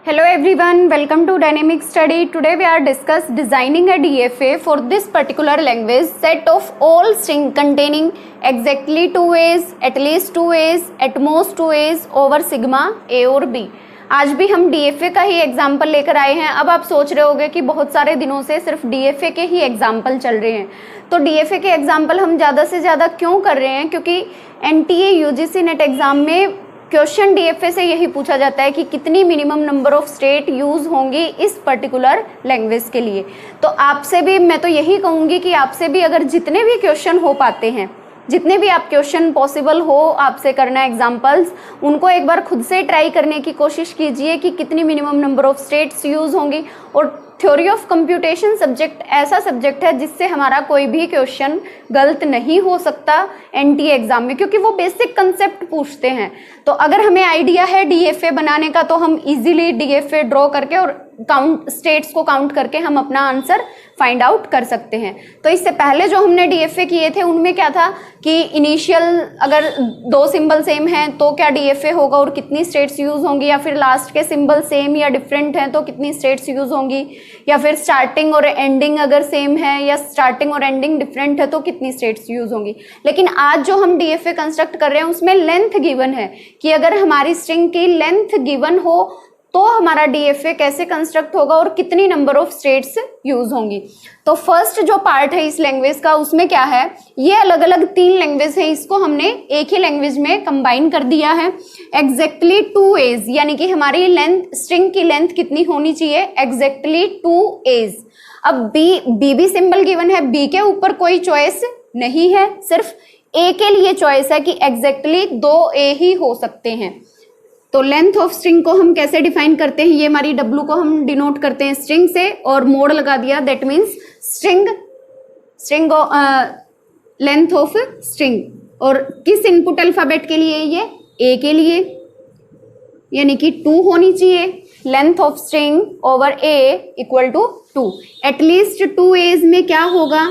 Hello everyone, welcome to Dynamic Study. Today we are discuss designing a DFA for this particular language set of all string containing exactly two A's, at least two A's, at most two A's over sigma A और B. आज भी हम DFA का ही example लेकर आए हैं. अब आप सोच रहे होंगे कि बहुत सारे दिनों से सिर्फ DFA के ही एग्जाम्पल चल रहे हैं. तो DFA के एग्जाम्पल हम ज़्यादा से ज़्यादा क्यों कर रहे हैं? क्योंकि NTA UGC नेट एग्जाम में क्वेश्चन DFA से यही पूछा जाता है कि कितनी minimum number of state use होंगी इस पर्टिकुलर लैंग्वेज के लिए. तो आपसे भी मैं तो यही कहूँगी कि आपसे भी अगर जितने भी क्वेश्चन हो पाते हैं, जितने भी आप क्वेश्चन पॉसिबल हो आपसे करना एग्जाम्पल्स, उनको एक बार खुद से ट्राई करने की कोशिश कीजिए कि कितनी minimum number of states use होंगी. और थ्योरी ऑफ कंप्यूटेशन सब्जेक्ट ऐसा सब्जेक्ट है जिससे हमारा कोई भी क्वेश्चन गलत नहीं हो सकता NTA एग्जाम में, क्योंकि वो बेसिक कंसेप्ट पूछते हैं. तो अगर हमें आइडिया है DFA बनाने का तो हम इजीली DFA ड्रॉ करके और काउंट स्टेट्स को काउंट करके हम अपना आंसर फाइंड आउट कर सकते हैं. तो इससे पहले जो हमने DFA किए थे उनमें क्या था कि इनिशियल अगर दो सिंबल सेम हैं तो क्या DFA होगा और कितनी स्टेट्स यूज होंगी, या फिर लास्ट के सिंबल सेम या डिफरेंट हैं तो कितनी स्टेट्स यूज होंगी, या फिर स्टार्टिंग और एंडिंग अगर सेम है या स्टार्टिंग और एंडिंग डिफरेंट है तो कितनी स्टेट्स यूज होंगी. लेकिन आज जो हम DFA कंस्ट्रक्ट कर रहे हैं उसमें लेंथ गिवन है कि अगर हमारी स्ट्रिंग की लेंथ गिवन हो तो हमारा DFA कैसे कंस्ट्रक्ट होगा और कितनी नंबर ऑफ स्टेट्स यूज होंगी. तो फर्स्ट जो पार्ट है इस लैंग्वेज का उसमें क्या है, ये अलग अलग तीन लैंग्वेज है, इसको हमने एक ही लैंग्वेज में कंबाइन कर दिया है. एग्जैक्टली टू एज, यानी कि हमारी लेंथ स्ट्रिंग की लेंथ कितनी होनी चाहिए, एग्जैक्टली टू एज. अब बी सिंबल गिवन है, बी के ऊपर कोई चॉइस नहीं है, सिर्फ ए के लिए चॉइस है कि एग्जैक्टली दो ए ही हो सकते हैं. तो लेंथ ऑफ स्ट्रिंग को हम कैसे डिफाइन करते हैं, ये हमारी W को हम डिनोट करते हैं स्ट्रिंग से और मोड लगा दिया, that means string length of string. और किस इनपुट अल्फाबेट के लिए, ये A के लिए, यानी कि 2 होनी चाहिए. Length of string over A equal to 2. At least 2 edge में क्या होगा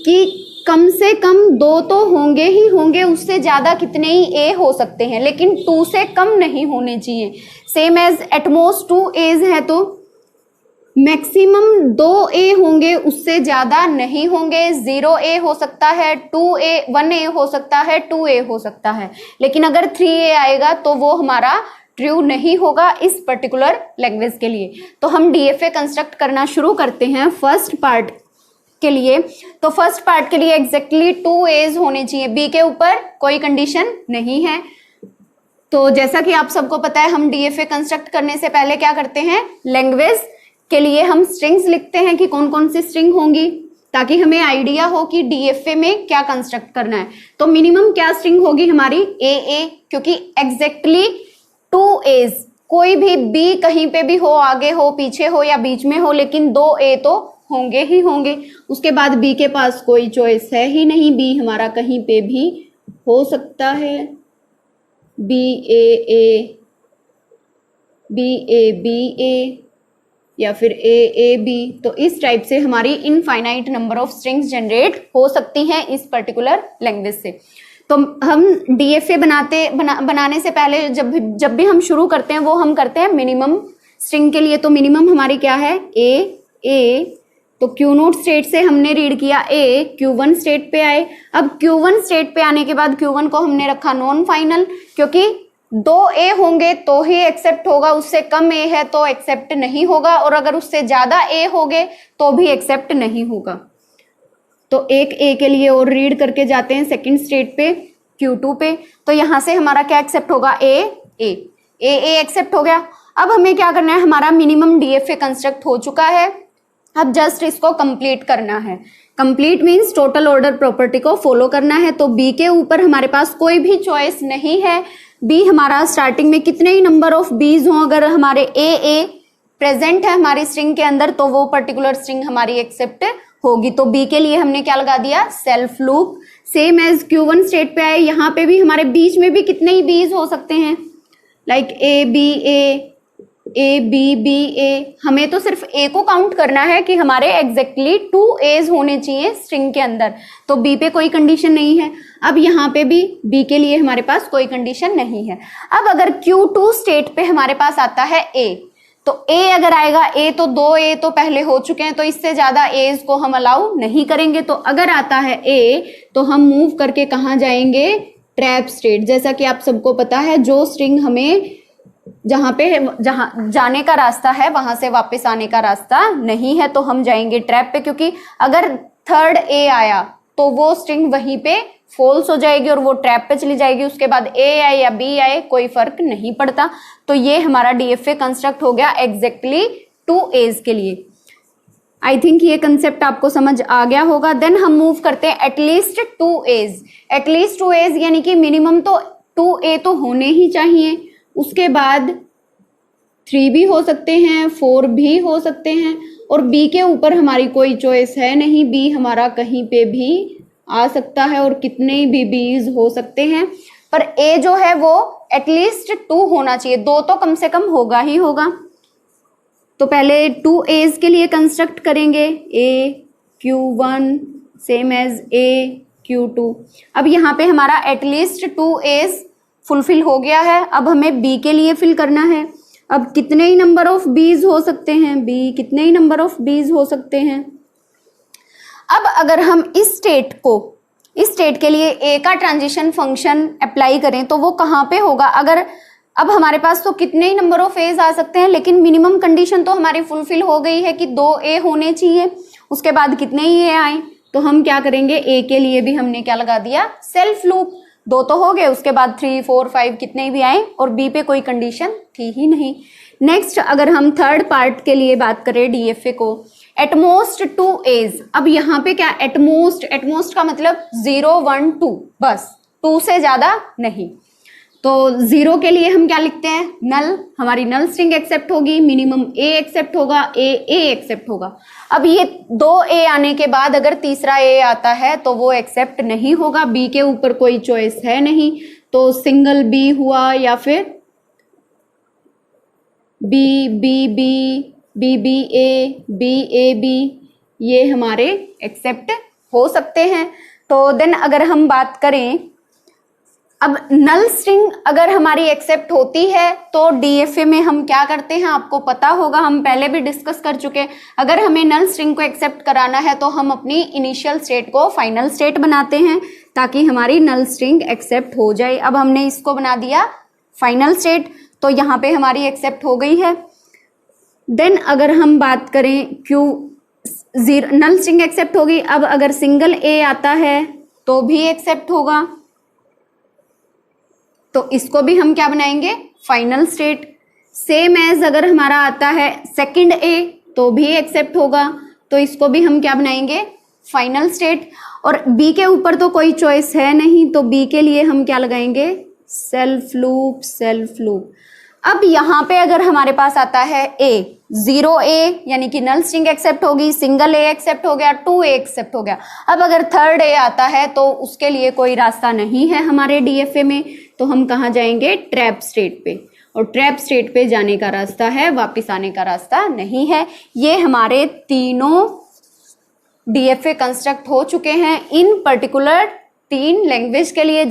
कि कम से कम 2 तो होंगे ही होंगे, उससे ज्यादा कितने ही ए हो सकते हैं, लेकिन 2 से कम नहीं होने चाहिए. सेम एज एटमोस्ट 2 एज है तो मैक्सिमम 2 ए होंगे, उससे ज्यादा नहीं होंगे. 0 ए हो सकता है, 1 ए हो सकता है, 2 ए हो सकता है, लेकिन अगर 3 ए आएगा तो वो हमारा ट्रू नहीं होगा इस पर्टिकुलर लैंग्वेज के लिए. तो हम DFA कंस्ट्रक्ट करना शुरू करते हैं फर्स्ट पार्ट के लिए. तो फर्स्ट पार्ट के लिए एग्जैक्टली 2 एज होने चाहिए, बी के ऊपर कोई कंडीशन नहीं है. तो जैसा कि आप सबको पता है हम DFA कंस्ट्रक्ट करने से पहले क्या करते हैं, लैंग्वेज के लिए हम स्ट्रिंग्स लिखते हैं कि कौन कौन सी स्ट्रिंग होंगी, ताकि हमें आइडिया हो कि DFA में क्या कंस्ट्रक्ट करना है. तो मिनिमम क्या स्ट्रिंग होगी हमारी, AA, क्योंकि एग्जैक्टली 2 एज, कोई भी बी कहीं पे भी हो, आगे हो, पीछे हो या बीच में हो, लेकिन 2 ए तो होंगे ही होंगे. उसके बाद बी के पास कोई चॉइस है ही नहीं, बी हमारा कहीं पे भी हो सकता है, BAA, BABA या फिर AAB. तो इस टाइप से हमारी infinite number of strings generate हो सकती हैं इस पर्टिकुलर लैंग्वेज से. तो हम DFA बनाने से पहले जब भी हम शुरू करते हैं वो हम करते हैं मिनिमम स्ट्रिंग के लिए. तो मिनिमम हमारी क्या है, A. तो Q0 स्टेट से हमने रीड किया A, Q1 स्टेट पे आए. अब Q1 स्टेट पे आने के बाद Q1 को हमने रखा नॉन फाइनल, क्योंकि 2 ए होंगे तो ही एक्सेप्ट होगा, उससे कम ए है तो एक्सेप्ट नहीं होगा, और अगर उससे ज्यादा ए होंगे तो भी एक्सेप्ट नहीं होगा. तो एक ए के लिए और रीड करके जाते हैं सेकंड स्टेट पे, Q2 पे. तो यहां से हमारा क्या एक्सेप्ट होगा, A एक्सेप्ट हो गया. अब हमें क्या करना है, हमारा मिनिमम DFA कंस्ट्रक्ट हो चुका है, अब जस्ट इसको कंप्लीट करना है. Complete means total order property को फॉलो करना है. तो बी के ऊपर हमारे पास कोई भी चॉइस नहीं है. बी हमारा स्टार्टिंग में कितने ही नंबर ऑफ बीज हों, अगर हमारे AA प्रेजेंट है हमारी स्ट्रिंग के अंदर तो वो पर्टिकुलर स्ट्रिंग हमारी एक्सेप्ट होगी. तो बी के लिए हमने क्या लगा दिया, self loop. Same edge Q1 state पे आए, यहाँ पे भी हमारे बीच में भी कितने ही बीज हो सकते हैं, लाइक ABA, ABBA. हमें तो सिर्फ A को काउंट करना है कि हमारे एग्जैक्टली 2 एज होने चाहिए स्ट्रिंग के अंदर. तो B पे कोई कंडीशन नहीं है. अब यहाँ पे भी B के लिए हमारे पास कोई कंडीशन नहीं है. अब अगर Q2 स्टेट पे हमारे पास आता है A, तो ए अगर आएगा, ए तो 2 ए तो पहले हो चुके हैं, तो इससे ज्यादा एज को हम अलाउ नहीं करेंगे। तो अगर आता है ए तो हम मूव करके कहाँ जाएंगे, ट्रैप स्टेट। जैसा कि आप सबको पता है, जो स्ट्रिंग हमें जहां जाने का रास्ता है वहां से वापस आने का रास्ता नहीं है, तो हम जाएंगे ट्रैप पे, क्योंकि अगर थर्ड ए आया तो वो स्ट्रिंग वहीं पे फॉल्स हो जाएगी और वो ट्रैप पे चली जाएगी। उसके बाद ए आए या बी आए कोई फर्क नहीं पड़ता। तो ये हमारा डीएफए कंस्ट्रक्ट हो गया एग्जैक्टली 2 एज के लिए। आई थिंक ये कंसेप्ट आपको समझ आ गया होगा। देन हम मूव करते हैं एटलीस्ट 2 एज। एटलीस्ट 2 एज यानी कि मिनिमम तो 2 ए तो होने ही चाहिए, उसके बाद 3 भी हो सकते हैं, 4 भी हो सकते हैं, और बी के ऊपर हमारी कोई चॉइस है नहीं। बी हमारा कहीं पे भी आ सकता है और कितने भी बीज हो सकते हैं, पर ए जो है वो एटलीस्ट 2 होना चाहिए। 2 तो कम से कम होगा ही होगा। तो पहले 2 एज के लिए कंस्ट्रक्ट करेंगे, ए Q1 same as a Q2। अब यहाँ पे हमारा एटलीस्ट 2 एज फुलफिल हो गया है। अब हमें बी के लिए फिल करना है। अब कितने ही नंबर ऑफ बीज हो सकते हैं, बी कितने ही नंबर ऑफ बीज हो सकते हैं। अब अगर हम इस स्टेट के लिए ए का ट्रांजिशन फंक्शन अप्लाई करें तो वो कहाँ पे होगा। अगर अब हमारे पास तो कितने ही नंबर ऑफ एज आ सकते हैं, लेकिन मिनिमम कंडीशन तो हमारी फुलफिल हो गई है कि 2 ए होने चाहिए। उसके बाद कितने ही ए आए, तो हम क्या करेंगे, ए के लिए भी हमने क्या लगा दिया, सेल्फ लूप। 2 तो हो गए, उसके बाद 3, 4, 5 कितने भी आए, और बी पे कोई कंडीशन थी ही नहीं। नेक्स्ट अगर हम थर्ड पार्ट के लिए बात करें डीएफए को, एटमोस्ट 2 एज। अब यहाँ पे क्या एटमोस्ट का मतलब 0, 1, 2, बस 2 से ज्यादा नहीं। तो 0 के लिए हम क्या लिखते हैं, नल। हमारी नल स्ट्रिंग एक्सेप्ट होगी, मिनिमम ए एक्सेप्ट होगा, ए एक्सेप्ट होगा। अब ये 2 ए आने के बाद अगर तीसरा ए आता है तो वो एक्सेप्ट नहीं होगा। बी के ऊपर कोई चॉइस है नहीं, तो सिंगल बी हुआ या फिर B B B B B A B, ये हमारे एक्सेप्ट हो सकते हैं। तो देन अगर हम बात करें, अब नल स्ट्रिंग अगर हमारी एक्सेप्ट होती है तो डीएफए में हम क्या करते हैं, आपको पता होगा, हम पहले भी डिस्कस कर चुके हैं। अगर हमें नल स्ट्रिंग को एक्सेप्ट कराना है तो हम अपनी इनिशियल स्टेट को फाइनल स्टेट बनाते हैं ताकि हमारी नल स्ट्रिंग एक्सेप्ट हो जाए। अब हमने इसको बना दिया फाइनल स्टेट, तो यहाँ पे हमारी एक्सेप्ट हो गई है। देन अगर हम बात करें Q0, नल स्ट्रिंग एक्सेप्ट होगी। अब अगर सिंगल ए आता है तो भी एक्सेप्ट होगा, तो इसको भी हम क्या बनाएंगे, फाइनल स्टेट। सेम एज अगर हमारा आता है सेकंड ए तो भी एक्सेप्ट होगा, तो इसको भी हम क्या बनाएंगे, फाइनल स्टेट। और बी के ऊपर तो कोई चॉइस है नहीं, तो बी के लिए हम क्या लगाएंगे, सेल्फ लूप। अब यहाँ पे अगर हमारे पास आता है ए, 0 ए यानी कि नल स्ट्रिंग एक्सेप्ट होगी, सिंगल ए एक्सेप्ट हो गया, 2 ए एक्सेप्ट हो गया। अब अगर थर्ड ए आता है तो उसके लिए कोई रास्ता नहीं है हमारे डीएफए में, तो हम कहाँ जाएंगे, ट्रैप स्टेट पे। और ट्रैप स्टेट पे जाने का रास्ता है, वापिस आने का रास्ता नहीं है। ये हमारे तीनों डीएफए कंस्ट्रक्ट हो चुके हैं इन पर्टिकुलर 3 लैंग्वेज के लिए।